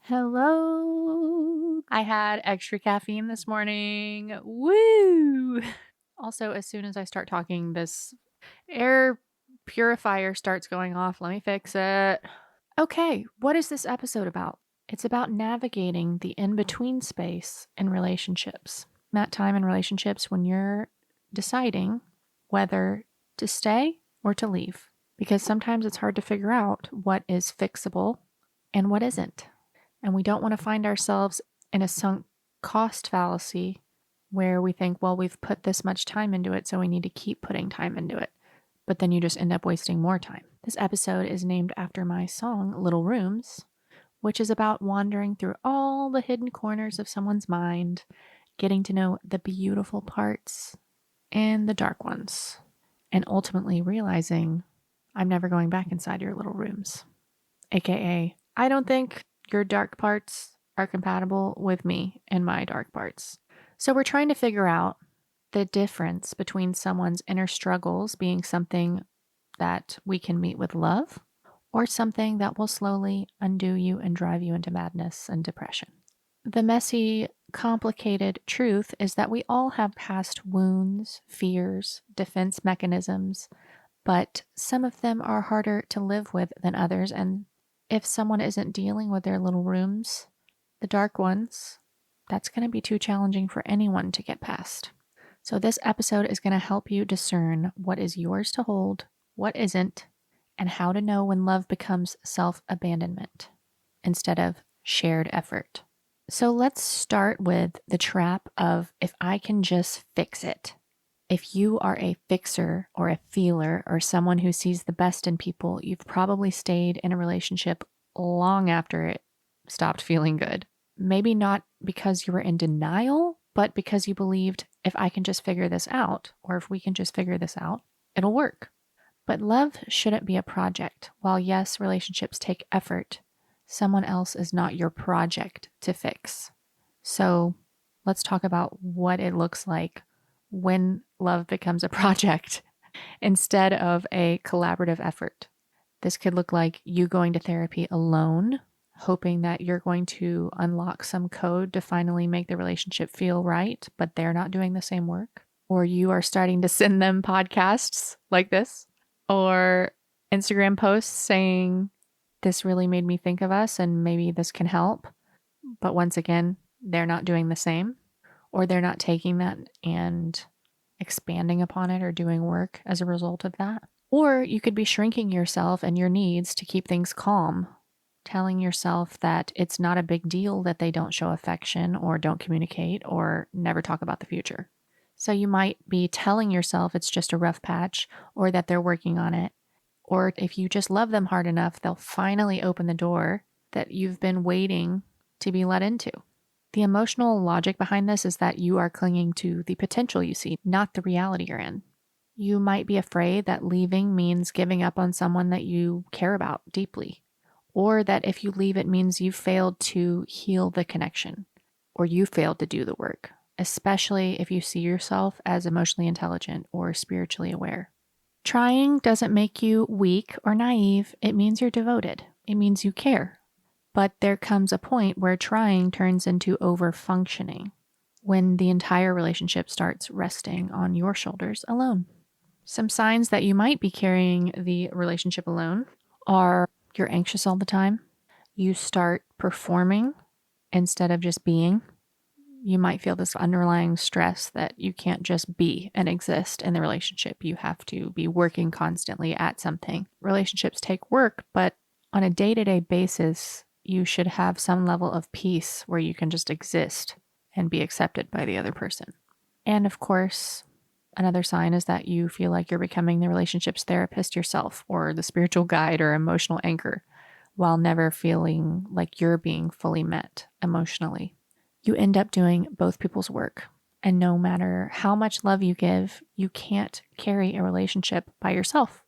Hello. I had extra caffeine this morning. Woo! Also, as soon as I start talking, this air purifier starts going off. Let me fix it. Okay, what is this episode about? It's about navigating the in-between space in relationships. That time in relationships when you're deciding whether to stay or to leave. Because sometimes it's hard to figure out what is fixable and what isn't. And we don't want to find ourselves in a sunk cost fallacy where we think, well, we've put this much time into it, so we need to keep putting time into it. But then you just end up wasting more time. This episode is named after my song, Little Rooms, which is about wandering through all the hidden corners of someone's mind, getting to know the beautiful parts and the dark ones, and ultimately realizing I'm never going back inside your little rooms. AKA, I don't think your dark parts are compatible with me and my dark parts. So we're trying to figure out the difference between someone's inner struggles being something that we can meet with love or something that will slowly undo you and drive you into madness and depression. The messy, complicated truth is that we all have past wounds, fears, defense mechanisms, but some of them are harder to live with than others. And if someone isn't dealing with their little rooms, the dark ones, that's going to be too challenging for anyone to get past. So this episode is going to help you discern what is yours to hold, what isn't, and how to know when love becomes self-abandonment instead of shared effort. So let's start with the trap of if I can just fix it. If you are a fixer or a feeler or someone who sees the best in people, you've probably stayed in a relationship long after it stopped feeling good. Maybe not because you were in denial, but because you believed if I can just figure this out, or if we can just figure this out, it'll work. But love shouldn't be a project. While yes, relationships take effort, someone else is not your project to fix. So let's talk about what it looks like when love becomes a project instead of a collaborative effort. This could look like you going to therapy alone, hoping that you're going to unlock some code to finally make the relationship feel right, but they're not doing the same work. Or you are starting to send them podcasts like this, or Instagram posts saying, this really made me think of us and maybe this can help. But once again, they're not doing the same, or they're not taking that and expanding upon it or doing work as a result of that. Or you could be shrinking yourself and your needs to keep things calm, telling yourself that it's not a big deal that they don't show affection or don't communicate or never talk about the future. So you might be telling yourself it's just a rough patch or that they're working on it. Or if you just love them hard enough, they'll finally open the door that you've been waiting to be let into. The emotional logic behind this is that you are clinging to the potential you see, not the reality you're in. You might be afraid that leaving means giving up on someone that you care about deeply, or that if you leave, it means you failed to heal the connection, or you failed to do the work, especially if you see yourself as emotionally intelligent or spiritually aware. Trying doesn't make you weak or naive. It means you're devoted. It means you care. But there comes a point where trying turns into over-functioning, when the entire relationship starts resting on your shoulders alone. Some signs that you might be carrying the relationship alone are you're anxious all the time. You start performing instead of just being. You might feel this underlying stress that you can't just be and exist in the relationship. You have to be working constantly at something. Relationships take work, but on a day-to-day basis, you should have some level of peace where you can just exist and be accepted by the other person. And of course, another sign is that you feel like you're becoming the relationship's therapist yourself, or the spiritual guide or emotional anchor, while never feeling like you're being fully met emotionally. You end up doing both people's work. And no matter how much love you give, you can't carry a relationship by yourself,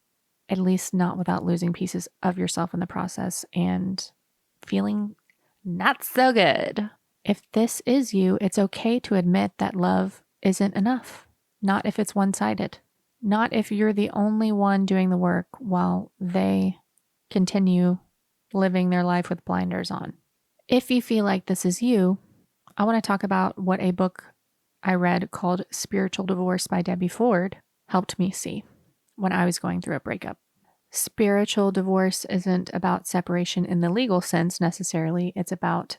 at least not without losing pieces of yourself in the process and feeling not so good. If this is you, it's okay to admit that love isn't enough. Not if it's one-sided. Not if you're the only one doing the work while they continue living their life with blinders on. If you feel like this is you, I want to talk about what a book I read called Spiritual Divorce by Debbie Ford helped me see when I was going through a breakup. Spiritual divorce isn't about separation in the legal sense necessarily. It's about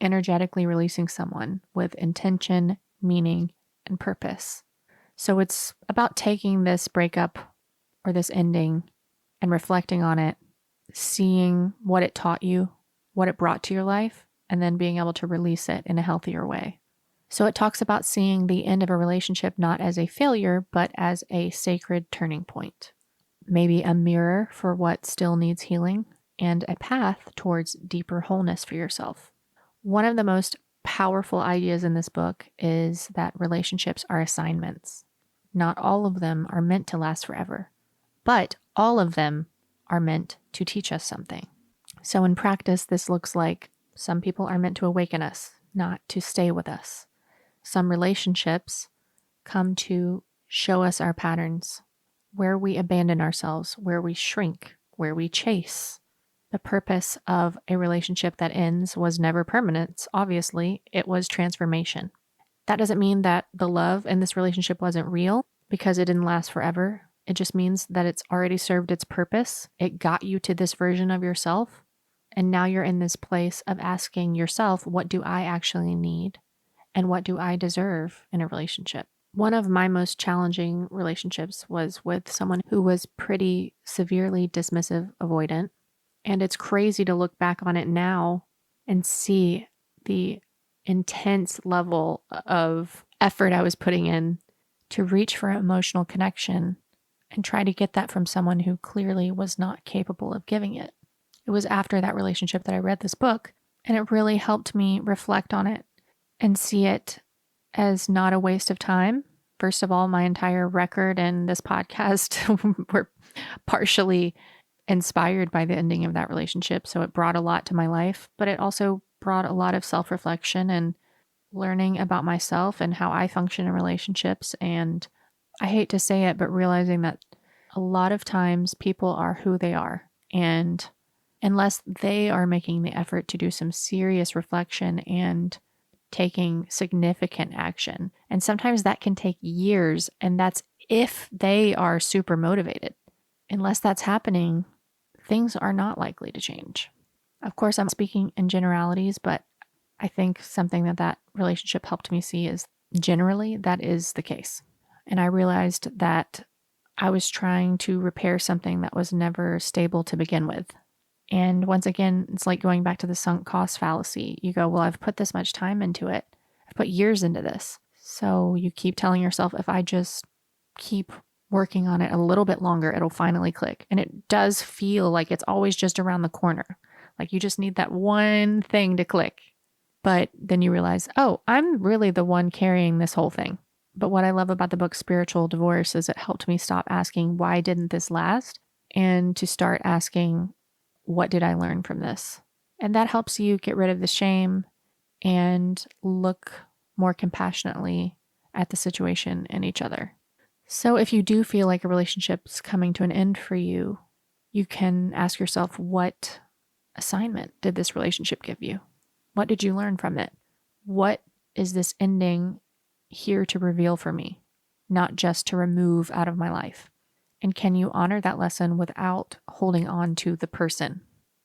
energetically releasing someone with intention, meaning, and purpose. So it's about taking this breakup or this ending and reflecting on it, seeing what it taught you, what it brought to your life, and then being able to release it in a healthier way. So it talks about seeing the end of a relationship not as a failure, but as a sacred turning point. Maybe a mirror for what still needs healing and a path towards deeper wholeness for yourself. One of the most powerful ideas in this book is that relationships are assignments. Not all of them are meant to last forever, but all of them are meant to teach us something. So in practice, this looks like some people are meant to awaken us, not to stay with us. Some relationships come to show us our patterns, where we abandon ourselves, where we shrink, where we chase. The purpose of a relationship that ends was never permanence. Obviously, it was transformation. That doesn't mean that the love in this relationship wasn't real because it didn't last forever. It just means that it's already served its purpose. It got you to this version of yourself. And now you're in this place of asking yourself, what do I actually need? And what do I deserve in a relationship? One of my most challenging relationships was with someone who was pretty severely dismissive, avoidant. And it's crazy to look back on it now and see the intense level of effort I was putting in to reach for emotional connection and try to get that from someone who clearly was not capable of giving it. It was after that relationship that I read this book, and it really helped me reflect on it and see it as not a waste of time. First of all, my entire record and this podcast were partially inspired by the ending of that relationship. So it brought a lot to my life, but it also brought a lot of self-reflection and learning about myself and how I function in relationships. And I hate to say it, but realizing that a lot of times people are who they are. And unless they are making the effort to do some serious reflection and taking significant action. And sometimes that can take years, and that's if they are super motivated. Unless that's happening, things are not likely to change. Of course, I'm speaking in generalities, but I think something that relationship helped me see is generally that is the case. And I realized that I was trying to repair something that was never stable to begin with. And once again, it's like going back to the sunk cost fallacy. You go, well, I've put this much time into it. I've put years into this. So you keep telling yourself, if I just keep working on it a little bit longer, it'll finally click. And it does feel like it's always just around the corner. Like you just need that one thing to click. But then you realize, oh, I'm really the one carrying this whole thing. But what I love about the book Spiritual Divorce is it helped me stop asking, why didn't this last? And to start asking, what did I learn from this? And that helps you get rid of the shame and look more compassionately at the situation and each other. So if you do feel like a relationship's coming to an end for you, you can ask yourself, what assignment did this relationship give you? What did you learn from it? What is this ending here to reveal for me, not just to remove out of my life? And can you honor that lesson without holding on to the person?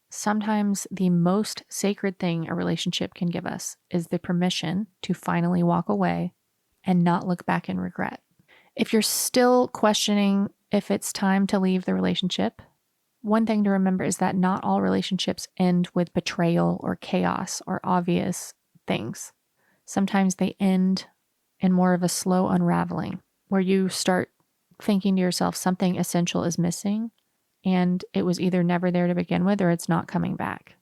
Sometimes the most sacred thing a relationship can give us is the permission to finally walk away and not look back in regret. If you're still questioning if it's time to leave the relationship, one thing to remember is that not all relationships end with betrayal or chaos or obvious things. Sometimes they end in more of a slow unraveling, where you start thinking to yourself something essential is missing and it was either never there to begin with or it's not coming back.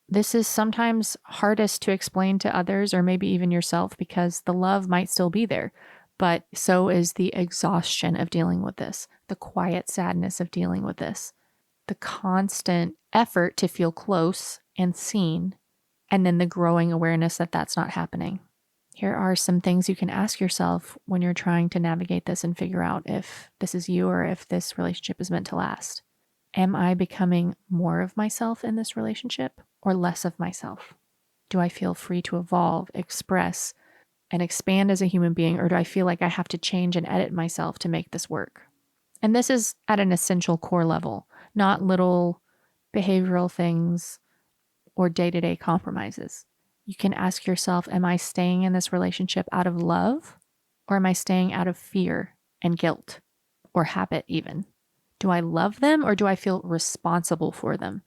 This is sometimes hardest to explain to others or maybe even yourself because the love might still be there, but so is the exhaustion of dealing with this, the quiet sadness of dealing with this, the constant effort to feel close and seen, and then the growing awareness that that's not happening. Here are some things you can ask yourself when you're trying to navigate this and figure out if this is you or if this relationship is meant to last. Am I becoming more of myself in this relationship or less of myself? Do I feel free to evolve, express, and expand as a human being, or do I feel like I have to change and edit myself to make this work? And this is at an essential core level, not little behavioral things or day-to-day compromises. You can ask yourself, am I staying in this relationship out of love, or am I staying out of fear and guilt or habit even? Do I love them, or do I feel responsible for them?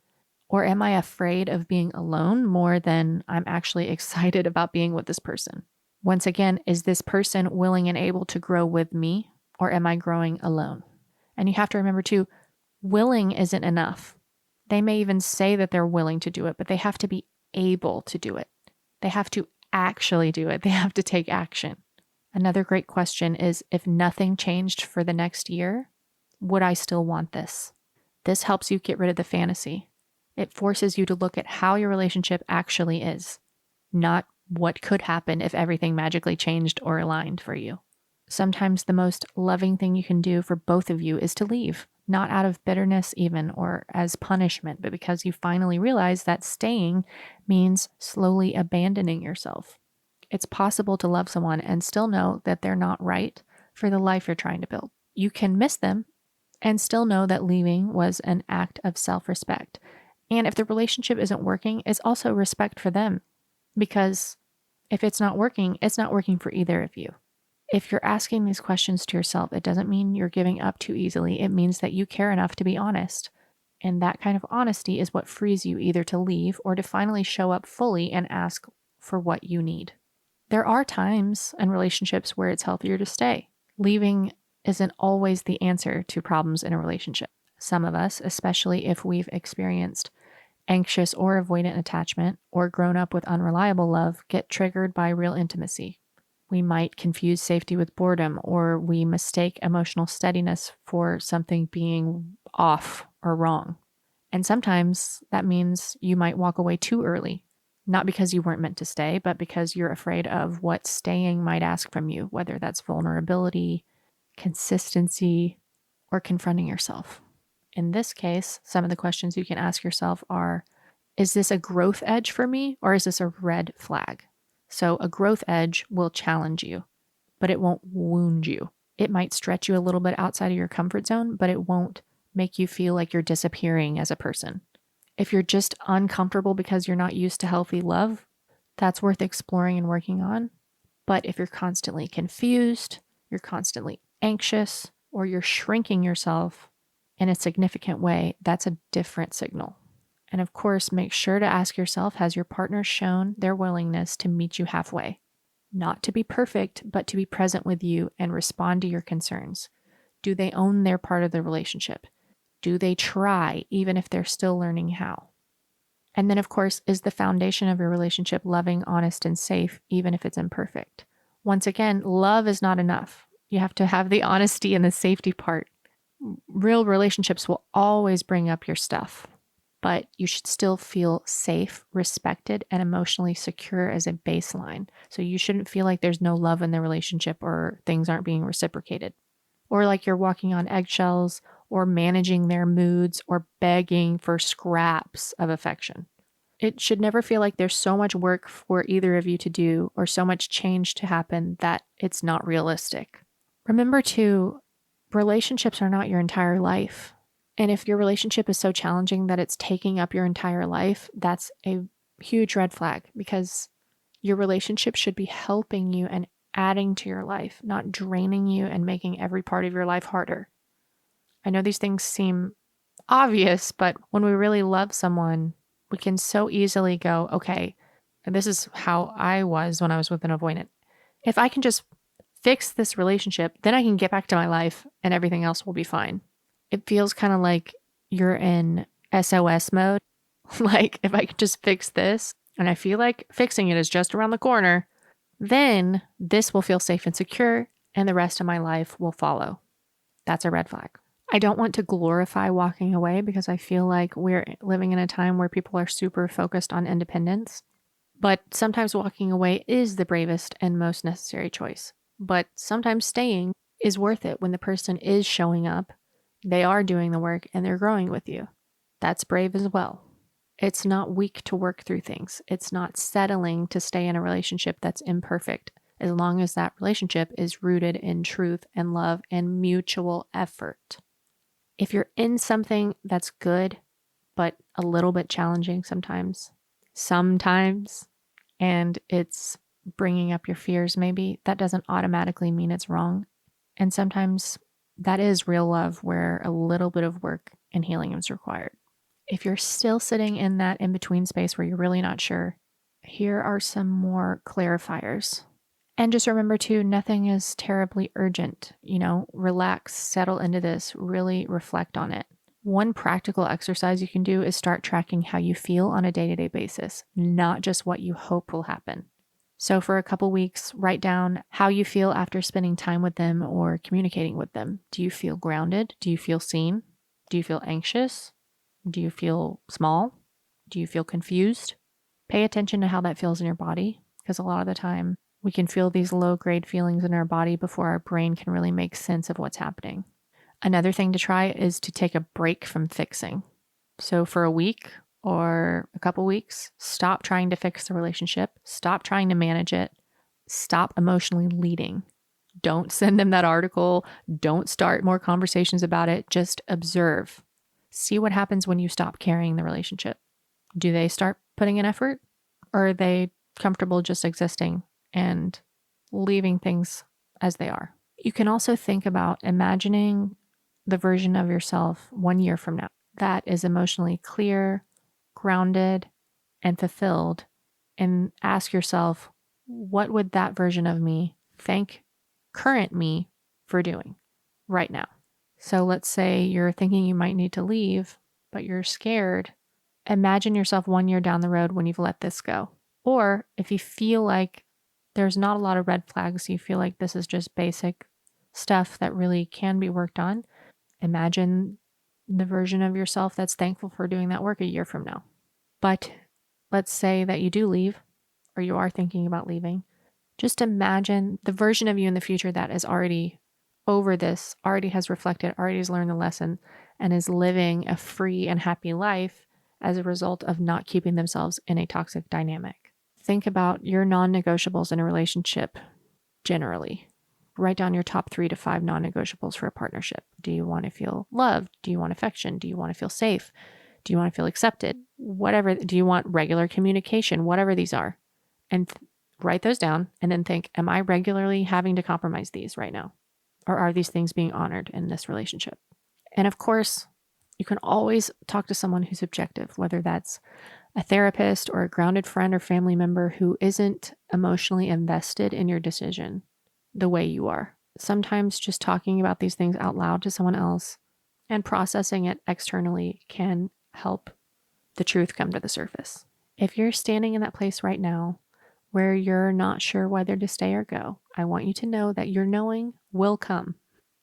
Or am I afraid of being alone more than I'm actually excited about being with this person? Once again, is this person willing and able to grow with me, or am I growing alone? And you have to remember too, willing isn't enough. They may even say that they're willing to do it, but they have to be able to do it. They have to actually do it. They have to take action. Another great question is, if nothing changed for the next year, would I still want this? This helps you get rid of the fantasy. It forces you to look at how your relationship actually is, not what could happen if everything magically changed or aligned for you. Sometimes the most loving thing you can do for both of you is to leave, not out of bitterness even or as punishment, but because you finally realize that staying means slowly abandoning yourself. It's possible to love someone and still know that they're not right for the life you're trying to build. You can miss them and still know that leaving was an act of self-respect. And if the relationship isn't working, it's also respect for them, because if it's not working for either of you. If you're asking these questions to yourself, it doesn't mean you're giving up too easily. It means that you care enough to be honest. And that kind of honesty is what frees you either to leave or to finally show up fully and ask for what you need. There are times in relationships where it's healthier to stay. Leaving isn't always the answer to problems in a relationship. Some of us, especially if we've experienced anxious or avoidant attachment or grown up with unreliable love, get triggered by real intimacy. We might confuse safety with boredom, or we mistake emotional steadiness for something being off or wrong. And sometimes that means you might walk away too early, not because you weren't meant to stay, but because you're afraid of what staying might ask from you, whether that's vulnerability, consistency, or confronting yourself. In this case, some of the questions you can ask yourself are, is this a growth edge for me, or is this a red flag? So a growth edge will challenge you, but it won't wound you. It might stretch you a little bit outside of your comfort zone, but it won't make you feel like you're disappearing as a person. If you're just uncomfortable because you're not used to healthy love, that's worth exploring and working on. But if you're constantly confused, you're constantly anxious, or you're shrinking yourself in a significant way, that's a different signal. And of course, make sure to ask yourself, has your partner shown their willingness to meet you halfway? Not to be perfect, but to be present with you and respond to your concerns. Do they own their part of the relationship? Do they try, even if they're still learning how? And then, of course, is the foundation of your relationship loving, honest, and safe, even if it's imperfect? Once again, love is not enough. You have to have the honesty and the safety part. Real relationships will always bring up your stuff, but you should still feel safe, respected, and emotionally secure as a baseline. So you shouldn't feel like there's no love in the relationship or things aren't being reciprocated, or like you're walking on eggshells or managing their moods or begging for scraps of affection. It should never feel like there's so much work for either of you to do or so much change to happen that it's not realistic. Remember too, relationships are not your entire life. And if your relationship is so challenging that it's taking up your entire life, that's a huge red flag, because your relationship should be helping you and adding to your life, not draining you and making every part of your life harder. I know these things seem obvious, but when we really love someone, we can so easily go, okay, and this is how I was when I was with an avoidant. If I can just fix this relationship, then I can get back to my life and everything else will be fine. It feels kind of like you're in SOS mode. Like, if I could just fix this, and I feel like fixing it is just around the corner, then this will feel safe and secure, and the rest of my life will follow. That's a red flag. I don't want to glorify walking away, because I feel like we're living in a time where people are super focused on independence. But sometimes walking away is the bravest and most necessary choice. But sometimes staying is worth it when the person is showing up, they are doing the work, and they're growing with you. That's brave as well. It's not weak to work through things. It's not settling to stay in a relationship that's imperfect, as long as that relationship is rooted in truth and love and mutual effort. If you're in something that's good, but a little bit challenging sometimes, and it's bringing up your fears, maybe that doesn't automatically mean it's wrong. And sometimes that is real love where a little bit of work and healing is required. If you're still sitting in that in-between space where you're really not sure, here are some more clarifiers. And just remember too, nothing is terribly urgent. Relax, settle into this, really reflect on it. One practical exercise you can do is start tracking how you feel on a day-to-day basis, not just what you hope will happen. So for a couple weeks, write down how you feel after spending time with them or communicating with them. Do you feel grounded? Do you feel seen? Do you feel anxious? Do you feel small? Do you feel confused? Pay attention to how that feels in your body, because a lot of the time we can feel these low-grade feelings in our body before our brain can really make sense of what's happening. Another thing to try is to take a break from fixing. So for a week or a couple weeks, stop trying to fix the relationship. Stop trying to manage it. Stop emotionally leading. Don't send them that article. Don't start more conversations about it. Just observe. See what happens when you stop carrying the relationship. Do they start putting in effort, or are they comfortable just existing and leaving things as they are? You can also think about imagining the version of yourself 1 year from now that is emotionally clear, grounded, and fulfilled, and ask yourself, what would that version of me thank current me for doing right now? So let's say you're thinking you might need to leave, but you're scared. Imagine yourself 1 year down the road when you've let this go. Or if you feel like there's not a lot of red flags, you feel like this is just basic stuff that really can be worked on, imagine the version of yourself that's thankful for doing that work a year from now. But let's say that you do leave, or you are thinking about leaving. Just imagine the version of you in the future that is already over this, already has reflected, already has learned the lesson, and is living a free and happy life as a result of not keeping themselves in a toxic dynamic. Think about your non-negotiables in a relationship generally. Write down your top 3 to 5 non-negotiables for a partnership. Do you want to feel loved? Do you want affection? Do you want to feel safe? Do you want to feel accepted? Whatever. Do you want regular communication? Whatever these are. And write those down and then think, am I regularly having to compromise these right now? Or are these things being honored in this relationship? And of course, you can always talk to someone who's objective, whether that's a therapist or a grounded friend or family member who isn't emotionally invested in your decision the way you are. Sometimes just talking about these things out loud to someone else and processing it externally can help the truth come to the surface. If you're standing in that place right now where you're not sure whether to stay or go, I want you to know that your knowing will come.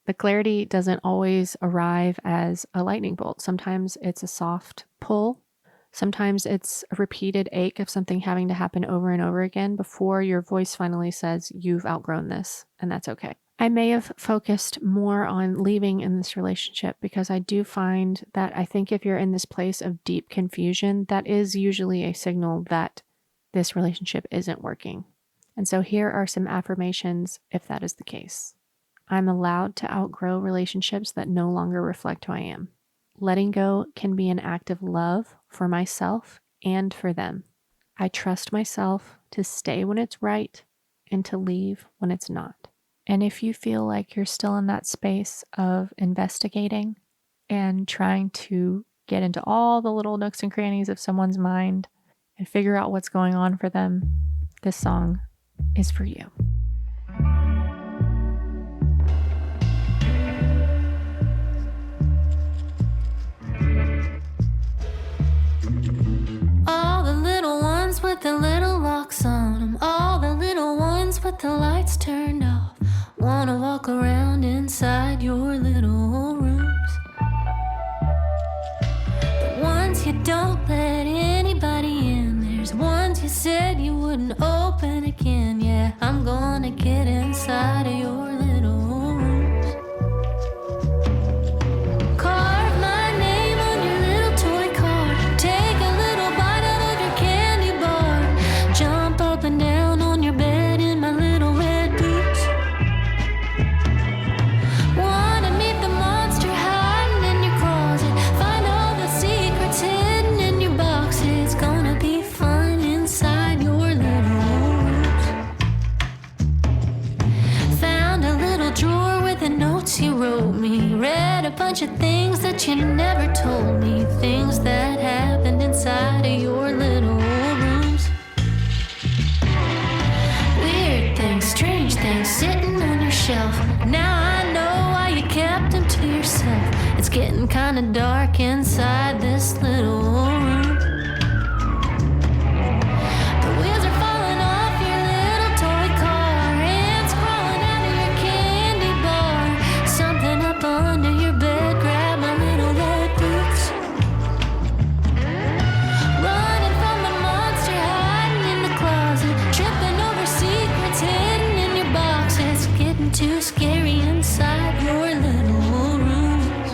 The clarity doesn't always arrive as a lightning bolt. Sometimes it's a soft pull. Sometimes it's a repeated ache of something having to happen over and over again before your voice finally says, you've outgrown this, and that's okay. I may have focused more on leaving in this relationship because I do find that I think if you're in this place of deep confusion, that is usually a signal that this relationship isn't working. And so here are some affirmations if that is the case. I'm allowed to outgrow relationships that no longer reflect who I am. Letting go can be an act of love for myself and for them. I trust myself to stay when it's right and to leave when it's not. And if you feel like you're still in that space of investigating and trying to get into all the little nooks and crannies of someone's mind and figure out what's going on for them, this song is for you. All the little ones with the little locks on them, all the little ones with the lights turned off, wanna walk around inside your little rooms. The ones you don't let anybody in, there's ones you said you wouldn't open again. Yeah, I'm gonna get inside of your little rooms. Carve my name on your little toy car, take a little bunch of things that you never told me, things that happened inside of your little rooms. Weird things, strange things sitting on your shelf. Now I know why you kept them to yourself. It's getting kinda dark inside this little room. The wheels are falling off your little toy car, hands crawling out of your candy bar. Something up under your bed, grab my little red boots. Running from the monster hiding in the closet, tripping over secrets hidden in your box. It's getting too scary inside your little rooms.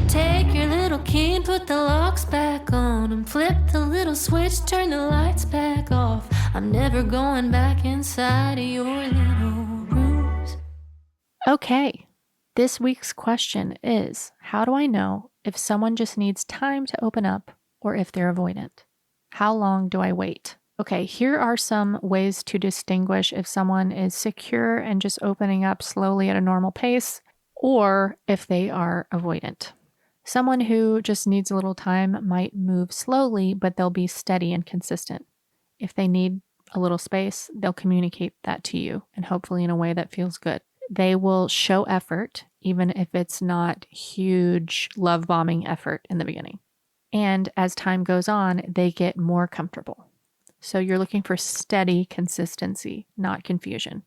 Take your little key and put the locks back on, and flip the little switch, turn the lights back off. I'm never going back inside of your little rooms. Okay, this week's question is, how do I know if someone just needs time to open up or if they're avoidant? How long do I wait? Okay, here are some ways to distinguish if someone is secure and just opening up slowly at a normal pace, or if they are avoidant. Someone who just needs a little time might move slowly, but they'll be steady and consistent. If they need a little space, they'll communicate that to you, and hopefully in a way that feels good. They will show effort, even if it's not huge love bombing effort in the beginning. And as time goes on, they get more comfortable. So you're looking for steady consistency, not confusion.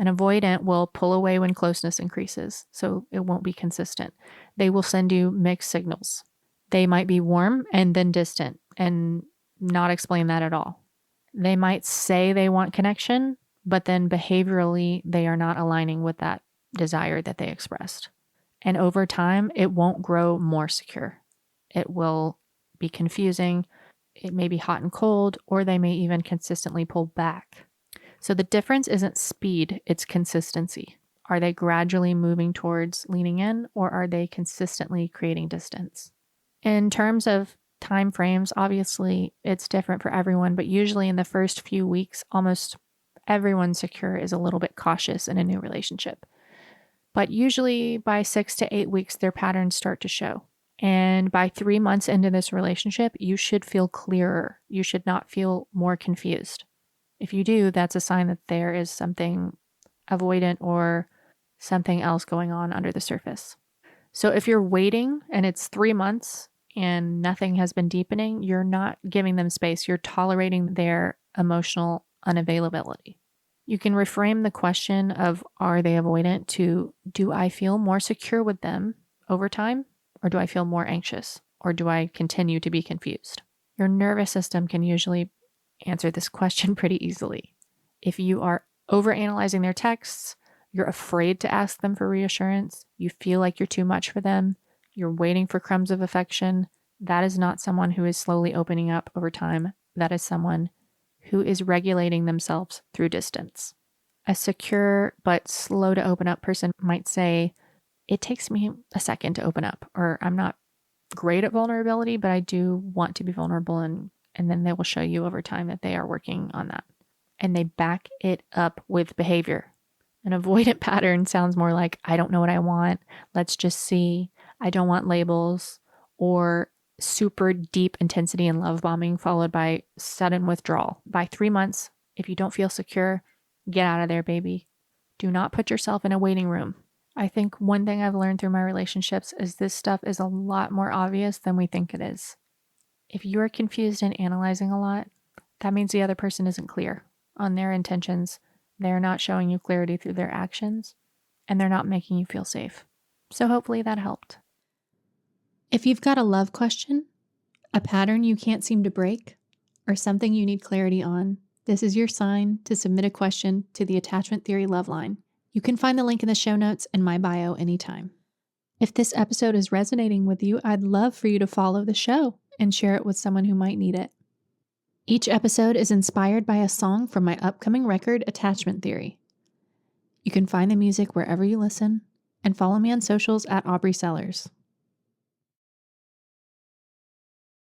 An avoidant will pull away when closeness increases, so it won't be consistent. They will send you mixed signals. They might be warm and then distant and not explain that at all. They might say they want connection, but then behaviorally, they are not aligning with that desire that they expressed. And over time, it won't grow more secure. It will be confusing. It may be hot and cold, or they may even consistently pull back. So the difference isn't speed, it's consistency. Are they gradually moving towards leaning in, or are they consistently creating distance? In terms of time frames, obviously it's different for everyone, but usually in the first few weeks, almost everyone secure is a little bit cautious in a new relationship. But usually by 6 to 8 weeks, their patterns start to show. And by 3 months into this relationship, you should feel clearer. You should not feel more confused. If you do, that's a sign that there is something avoidant or something else going on under the surface. So if you're waiting and it's 3 months and nothing has been deepening, you're not giving them space. You're tolerating their emotional unavailability. You can reframe the question of are they avoidant to, do I feel more secure with them over time, or do I feel more anxious, or do I continue to be confused? Your nervous system can usually answer this question pretty easily. If you are overanalyzing their texts, you're afraid to ask them for reassurance, you feel like you're too much for them, you're waiting for crumbs of affection, that is not someone who is slowly opening up over time. That is someone who is regulating themselves through distance. A secure but slow to open up person might say, it takes me a second to open up, or I'm not great at vulnerability, but I do want to be vulnerable, and then they will show you over time that they are working on that. And they back it up with behavior. An avoidant pattern sounds more like, I don't know what I want, let's just see, I don't want labels, or super deep intensity and love bombing followed by sudden withdrawal. By 3 months, if you don't feel secure, get out of there, baby. Do not put yourself in a waiting room. I think one thing I've learned through my relationships is this stuff is a lot more obvious than we think it is. If you are confused and analyzing a lot, that means the other person isn't clear on their intentions. They're not showing you clarity through their actions, and they're not making you feel safe. So hopefully that helped. If you've got a love question, a pattern you can't seem to break, or something you need clarity on, this is your sign to submit a question to the Attachment Theory Love Line. You can find the link in the show notes and my bio anytime. If this episode is resonating with you, I'd love for you to follow the show and share it with someone who might need it. Each episode is inspired by a song from my upcoming record, Attachment Theory. You can find the music wherever you listen, and follow me on socials at Aubrie Sellers.